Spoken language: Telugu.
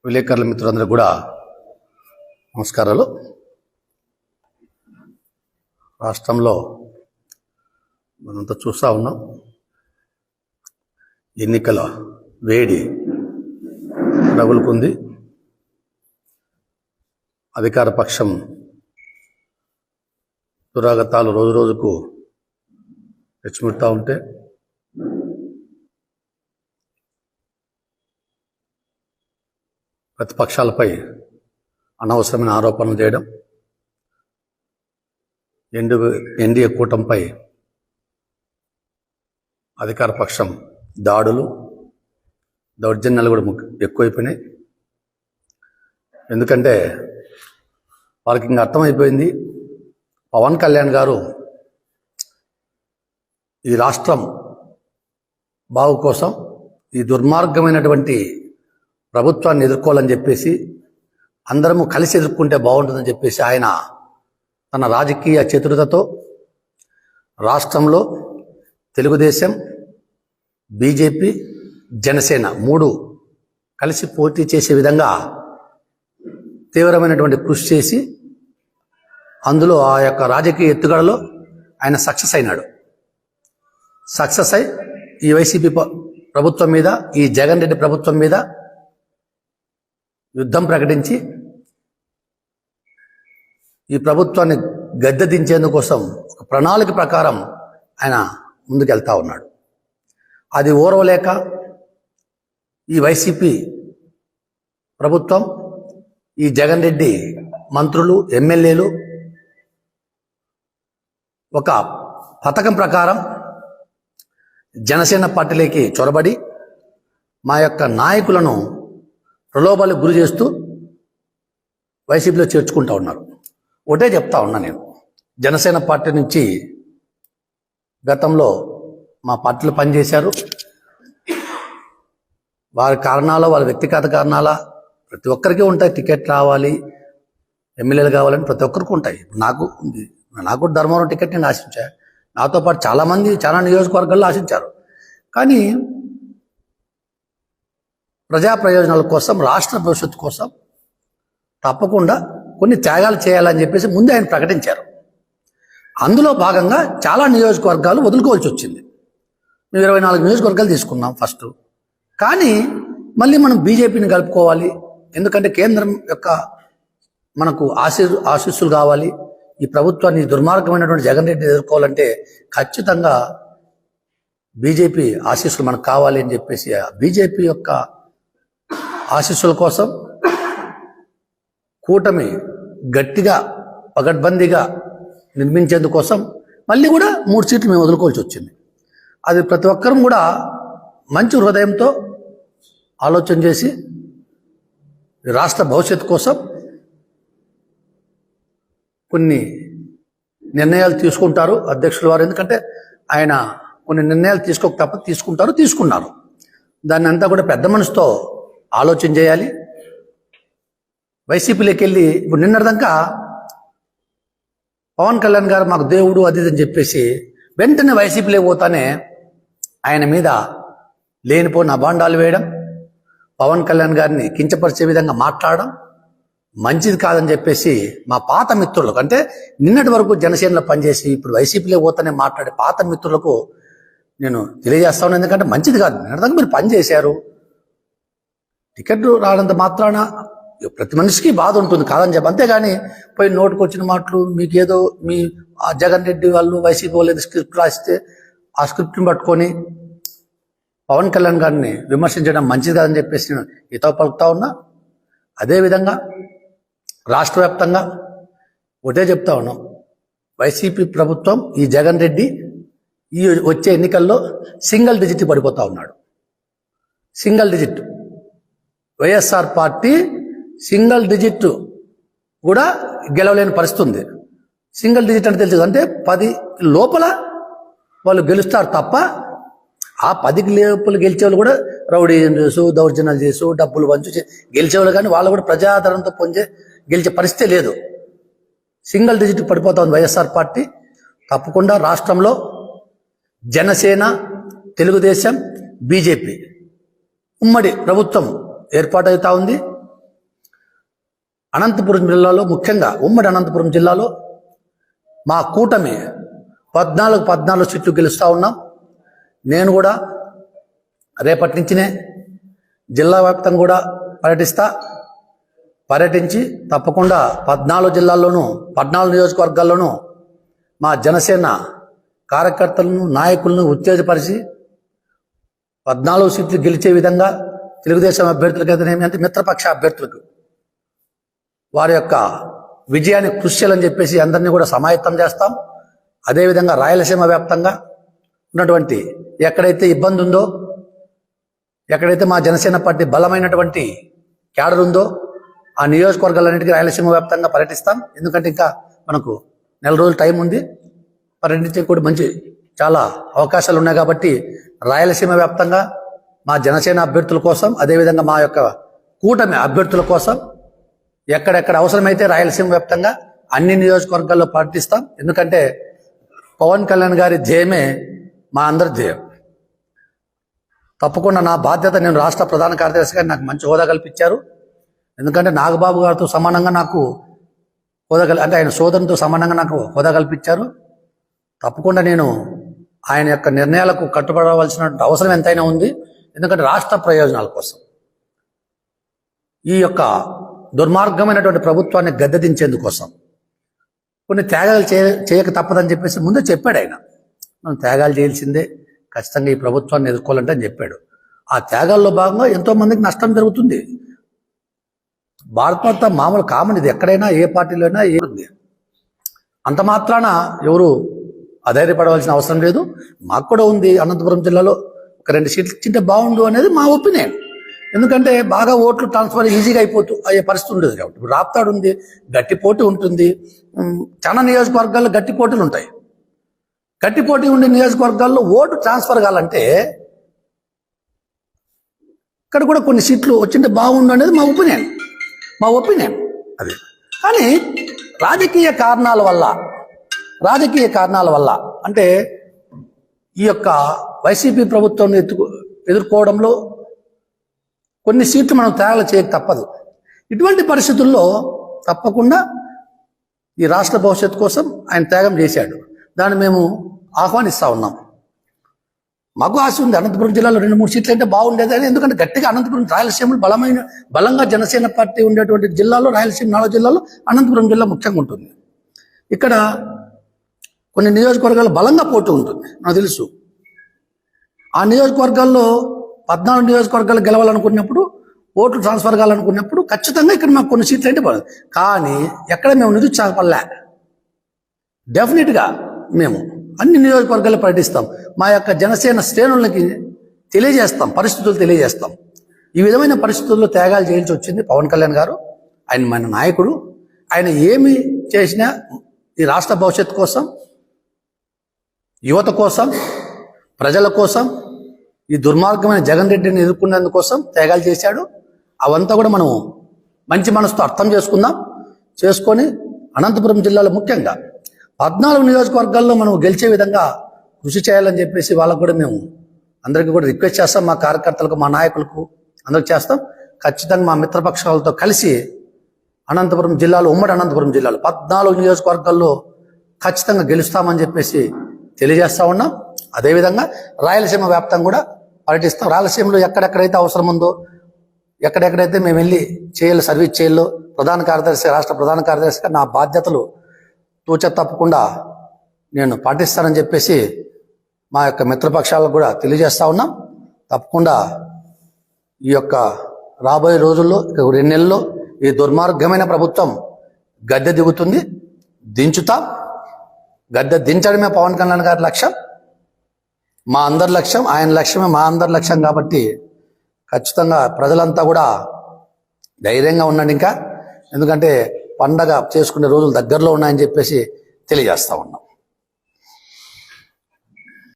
విలేకరుల మిత్రులందరూ కూడా నమస్కారాలు. రాష్ట్రంలో మనంతా చూస్తూ ఉన్నాం, ఎన్నికల వేడి రగులుకుంది. అధికార పక్షం దురాగతాలు రోజు రోజుకు రెచ్చిమిడుతూ ఉంటే ప్రతిపక్షాలపై అనవసరమైన ఆరోపణలు చేయడం, ఎన్డీఏ కూటమిపై అధికార పక్షం దాడులు, దౌర్జన్యాలు కూడా ఎక్కువైపోయినాయి. ఎందుకంటే వాళ్ళకి ఇంకా అర్థమైపోయింది, పవన్ కళ్యాణ్ గారు ఈ రాష్ట్రం బాగు కోసం ఈ దుర్మార్గమైనటువంటి ప్రభుత్వాన్ని ఎదుర్కోవాలని చెప్పేసి, అందరము కలిసి ఎదుర్కొంటే బాగుంటుందని చెప్పేసి ఆయన తన రాజకీయ చతురతతో రాష్ట్రంలో తెలుగుదేశం, బీజేపీ, జనసేన మూడు కలిసి పోటీ చేసే విధంగా తీవ్రమైనటువంటి కృషి చేసి, అందులో ఆ యొక్క రాజకీయ ఎత్తుగడలో ఆయన సక్సెస్ అయినాడు. సక్సెస్ అయి ఈ వైసీపీ ప్రభుత్వం మీద, ఈ జగన్ రెడ్డి ప్రభుత్వం మీద యుద్ధం ప్రకటించి ఈ ప్రభుత్వాన్ని గద్దె దించేందుకోసం ఒక ప్రణాళిక ప్రకారం ఆయన ముందుకెళ్తా ఉన్నాడు. అది ఓర్వలేక ఈ వైసీపీ ప్రభుత్వం, ఈ జగన్ రెడ్డి మంత్రులు, ఎమ్మెల్యేలు ఒక పథకం ప్రకారం జనసేన పార్టీలోకి చొరబడి మా యొక్క నాయకులను ప్రలోభాలకు గురి చేస్తూ వైసీపీలో చేర్చుకుంటూ ఉన్నారు. ఒకటే చెప్తా ఉన్నా, నేను జనసేన పార్టీ నుంచి గతంలో మా పార్టీలో పనిచేశారు. వారి కారణాలు, వాళ్ళ వ్యక్తిగత కారణాల ప్రతి ఒక్కరికి ఉంటాయి. టికెట్ రావాలి, ఎమ్మెల్యేలు కావాలని ప్రతి ఒక్కరికి ఉంటాయి. నాకు ధర్మవరం టికెట్ నేను ఆశించా, నాతో పాటు చాలామంది చాలా నియోజకవర్గాల్లో ఆశించారు. కానీ ప్రజా ప్రయోజనాల కోసం, రాష్ట్ర భవిష్యత్తు కోసం తప్పకుండా కొన్ని త్యాగాలు చేయాలని చెప్పేసి ముందే ఆయన ప్రకటించారు. అందులో భాగంగా చాలా నియోజకవర్గాలు వదులుకోవాల్సి వచ్చింది. మేము 24 నియోజకవర్గాలు తీసుకున్నాం ఫస్ట్. కానీ మళ్ళీ మనం బీజేపీని కలుపుకోవాలి, ఎందుకంటే కేంద్రం యొక్క మనకు ఆశీస్సులు కావాలి. ఈ ప్రభుత్వాన్ని, దుర్మార్గమైనటువంటి జగన్ రెడ్డిని ఎదుర్కోవాలంటే ఖచ్చితంగా బీజేపీ ఆశీస్సులు మనకు కావాలి అని చెప్పేసి ఆ బీజేపీ యొక్క ఆశీస్సుల కోసం కూటమి గట్టిగా పగడ్బందీగా నిర్మించేందుకోసం మళ్ళీ కూడా 3 సీట్లు మేము వదులుకోవాల్సి వచ్చింది. అది ప్రతి ఒక్కరం కూడా మంచి హృదయంతో ఆలోచన చేసి రాష్ట్ర భవిష్యత్తు కోసం కొన్ని నిర్ణయాలు తీసుకుంటారు అధ్యక్షుల వారు. ఎందుకంటే ఆయన కొన్ని నిర్ణయాలు తీసుకోక తప్ప తీసుకున్నారు. దాన్ని అంతా కూడా పెద్ద మనసుతో ఆలోచన చేయాలి. వైసీపీలోకి వెళ్ళి ఇప్పుడు నిన్నటిదాకా పవన్ కళ్యాణ్ గారు మాకు దేవుడు అది అని చెప్పేసి వెంటనే వైసీపీలోకి పోతానే ఆయన మీద లేనిపోయిన అభాండాలు వేయడం, పవన్ కళ్యాణ్ గారిని కించపరిచే విధంగా మాట్లాడడం మంచిది కాదని చెప్పేసి మా పాత మిత్రులకు, అంటే నిన్నటి వరకు జనసేనలో పనిచేసి ఇప్పుడు వైసీపీలో పోతానే మాట్లాడే పాత మిత్రులకు నేను తెలియజేస్తాను. ఎందుకంటే మంచిది కాదు. నిన్నటిదాకా మీరు పనిచేశారు, టికెట్ రానంత మాత్రాన ప్రతి మనిషికి బాధ ఉంటుంది, కాదని చెప్పి. అంతేగాని పోయి నోటుకు వచ్చిన మాటలు, మీకేదో మీ జగన్ రెడ్డి వాళ్ళు వైసీపీ వాళ్ళు స్క్రిప్ట్ రాస్తే ఆ స్క్రిప్ట్ని పట్టుకొని పవన్ కళ్యాణ్ గారిని విమర్శించడం మంచిది కాదని చెప్పేసి నేను ఈతో పలుకుతా ఉన్నా. అదేవిధంగా రాష్ట్ర వ్యాప్తంగా ఒకటే చెప్తా ఉన్నాం, వైసీపీ ప్రభుత్వం, ఈ జగన్ రెడ్డి ఈ వచ్చే ఎన్నికల్లో సింగిల్ డిజిట్ పడిపోతూ ఉన్నాడు. Single digit YSR party single digit కూడా గెలవలేని పరిస్థితి ఉంది. సింగిల్ డిజిట్ అంటే తెలుసు, అంటే 10 లోపల వాళ్ళు గెలుస్తారు తప్ప ఆ 10 లోపల గెలిచేవాళ్ళు కూడా రౌడీ చేసు, దౌర్జన్యాలు చేసు, డబ్బులు పంచు గెలిచేవాళ్ళు, కానీ వాళ్ళు కూడా ప్రజాదరణతో గెలిచే పరిస్థితి లేదు. సింగిల్ డిజిట్ పడిపోతా ఉంది వైఎస్ఆర్ పార్టీ. తప్పకుండా రాష్ట్రంలో జనసేన, తెలుగుదేశం, బీజేపీ ఉమ్మడి ప్రభుత్వం ఏర్పాటవుతా ఉంది. అనంతపురం జిల్లాలో, ముఖ్యంగా ఉమ్మడి అనంతపురం జిల్లాలో మా కూటమి 14 సీట్లు గెలుస్తూ ఉన్నాం. నేను కూడా రేపటి నుంచినే జిల్లా వ్యాప్తంగా కూడా పర్యటించి తప్పకుండా 14 జిల్లాల్లోనూ 14 నియోజకవర్గాల్లోనూ మా జనసేన కార్యకర్తలను, నాయకులను ఉత్తేజపరిచి 14 సీట్లు గెలిచే విధంగా తెలుగుదేశం అభ్యర్థులకు అయితేనేమి, అంటే మిత్రపక్ష అభ్యర్థులకు వారి యొక్క విజయాన్ని కృషి చేయాలని చెప్పేసి అందరినీ కూడా సమాయత్తం చేస్తాం. అదేవిధంగా రాయలసీమ వ్యాప్తంగా ఉన్నటువంటి ఎక్కడైతే ఇబ్బంది ఉందో, ఎక్కడైతే మా జనసేన పార్టీ బలమైనటువంటి క్యాడర్ ఉందో ఆ నియోజకవర్గాలన్నిటికీ రాయలసీమ వ్యాప్తంగా పర్యటిస్తాం. ఎందుకంటే ఇంకా మనకు నెల రోజులు టైం ఉంది. పర్యటించే కూడా మంచి చాలా అవకాశాలు ఉన్నాయి కాబట్టి రాయలసీమ వ్యాప్తంగా మా జనసేన అభ్యర్థుల కోసం, అదేవిధంగా మా యొక్క కూటమి అభ్యర్థుల కోసం ఎక్కడెక్కడ అవసరమైతే రాయలసీమ వ్యాప్తంగా అన్ని నియోజకవర్గాల్లో పర్యటిస్తాం. ఎందుకంటే పవన్ కళ్యాణ్ గారి ధ్యేయమే మా అందరి ధ్యేయం. తప్పకుండా నా బాధ్యత, నేను రాష్ట్ర ప్రధాన కార్యదర్శిగా నాకు మంచి హోదా కల్పించారు. ఎందుకంటే నాగబాబు గారితో సమానంగా నాకు అంటే ఆయన సోదరునితో సమానంగా నాకు హోదా కల్పించారు. తప్పకుండా నేను ఆయన యొక్క నిర్ణయాలకు కట్టుబడవలసిన అవసరం ఎంతైనా ఉంది. ఎందుకంటే రాష్ట్ర ప్రయోజనాల కోసం, ఈ యొక్క దుర్మార్గమైనటువంటి ప్రభుత్వాన్ని గద్దెదించేందుకోసం కొన్ని త్యాగాలు చేయక తప్పదని చెప్పేసి ముందే చెప్పాడు ఆయన. మనం త్యాగాలు చేయాల్సిందే, ఖచ్చితంగా ఈ ప్రభుత్వాన్ని ఎదుర్కోవాలంటే అని చెప్పాడు. ఆ త్యాగాల్లో భాగంగా ఎంతో మందికి నష్టం జరుగుతుంది. భారతమంతా మామూలు కామన్, ఇది ఎక్కడైనా ఏ పార్టీలో అయినా ఉంది. అంత మాత్రాన ఎవరు అధైర్యపడవలసిన అవసరం లేదు. మాకు కూడా ఉంది, అనంతపురం జిల్లాలో ఒక 2 సీట్లు ఇచ్చింటే బాగుండు అనేది మా ఒపీనియన్. ఎందుకంటే బాగా ఓట్లు ట్రాన్స్ఫర్ ఈజీగా అయ్యే పరిస్థితి ఉండదు కాబట్టి. ఇప్పుడు రాప్తాడు ఉంది, గట్టి పోటీ ఉంటుంది. చాలా నియోజకవర్గాల్లో గట్టి పోటీలు ఉంటాయి. గట్టి పోటీ ఉండే నియోజకవర్గాల్లో ఓటు ట్రాన్స్ఫర్ కావాలంటే ఇక్కడ కూడా కొన్ని సీట్లు వచ్చింటే బాగుండు అనేది మా ఒపీనియన్ అది. కానీ రాజకీయ కారణాల వల్ల అంటే ఈ యొక్క వైసీపీ ప్రభుత్వం ఎదుర్కోవడంలో కొన్ని సీట్లు మనం త్యాగాలు చేయక తప్పదు. ఇటువంటి పరిస్థితుల్లో తప్పకుండా ఈ రాష్ట్ర భవిష్యత్తు కోసం ఆయన త్యాగం చేశాడు. దాన్ని మేము ఆహ్వానిస్తూ ఉన్నాం. మాకు ఆశ ఉంది అనంతపురం జిల్లాలో 2-3 సీట్లు అంటే బాగుండేది అని. ఎందుకంటే గట్టిగా అనంతపురం, రాయలసీమలో బలంగా జనసేన పార్టీ ఉండేటువంటి జిల్లాలో, రాయలసీమ 4 జిల్లాలో అనంతపురం జిల్లా ముఖ్యంగా ఉంటుంది. ఇక్కడ కొన్ని నియోజకవర్గాలు బలంగా పోటీ ఉంటుంది, నాకు తెలుసు. ఆ నియోజకవర్గాల్లో 14 నియోజకవర్గాలు గెలవాలనుకున్నప్పుడు, ఓట్లు ట్రాన్స్ఫర్ కావాలనుకున్నప్పుడు ఖచ్చితంగా ఇక్కడ మాకు కొన్ని సీట్లు అంటే పడదు. కానీ ఎక్కడ మేము నిరుత్సాహపడలే. డెఫినెట్గా మేము అన్ని నియోజకవర్గాలు పర్యటిస్తాం. మా యొక్క జనసేన శ్రేణులకి పరిస్థితులు తెలియజేస్తాం. ఈ విధమైన పరిస్థితుల్లో త్యాగాలు చేయాల్సి వచ్చింది పవన్ కళ్యాణ్ గారు. ఆయన మన నాయకుడు. ఆయన ఏమి చేసినా ఈ రాష్ట్ర భవిష్యత్తు కోసం, యువత కోసం, ప్రజల కోసం, ఈ దుర్మార్గమైన జగన్ రెడ్డిని ఎదుర్కొనేందుకోసం త్యాగాలు చేశాడు. అవంతా కూడా మనం మంచి మనసుతో అర్థం చేసుకొని అనంతపురం జిల్లాలో ముఖ్యంగా 14 నియోజకవర్గాల్లో మనం గెలిచే విధంగా కృషి చేయాలని చెప్పేసి వాళ్ళకు కూడా మేము అందరికీ కూడా రిక్వెస్ట్ చేస్తాం. మా కార్యకర్తలకు, మా నాయకులకు అందరికి చేస్తాం. ఖచ్చితంగా మా మిత్రపక్షాలతో కలిసి అనంతపురం జిల్లాలో, ఉమ్మడి అనంతపురం జిల్లాలో 14 నియోజకవర్గాల్లో ఖచ్చితంగా గెలుస్తామని చెప్పేసి తెలియజేస్తా ఉన్నాం. అదేవిధంగా రాయలసీమ వ్యాప్తంగా కూడా పర్యటిస్తాం. రాయలసీమలో ఎక్కడెక్కడైతే అవసరం ఉందో, ఎక్కడెక్కడైతే మేము వెళ్ళి సర్వీస్ చేయాలో, రాష్ట్ర ప్రధాన కార్యదర్శిగా నా బాధ్యతలు తూచ తప్పకుండా నేను పాటిస్తానని చెప్పేసి మా యొక్క మిత్రపక్షాలకు కూడా తెలియజేస్తా ఉన్నాం. తప్పకుండా ఈ యొక్క రాబోయే రోజుల్లో, 2 నెలల్లో ఈ దుర్మార్గమైన ప్రభుత్వం గద్దె దిగుతుంది. గద్దె దించడమే పవన్ కళ్యాణ్ గారి లక్ష్యం, మా అందరి లక్ష్యం. ఆయన లక్ష్యమే మా అందరి లక్ష్యం. కాబట్టి ఖచ్చితంగా ప్రజలంతా కూడా ధైర్యంగా ఉండండి. ఎందుకంటే పండగ చేసుకునే రోజులు దగ్గరలో ఉన్నాయని చెప్పేసి తెలియజేస్తా ఉన్నాం.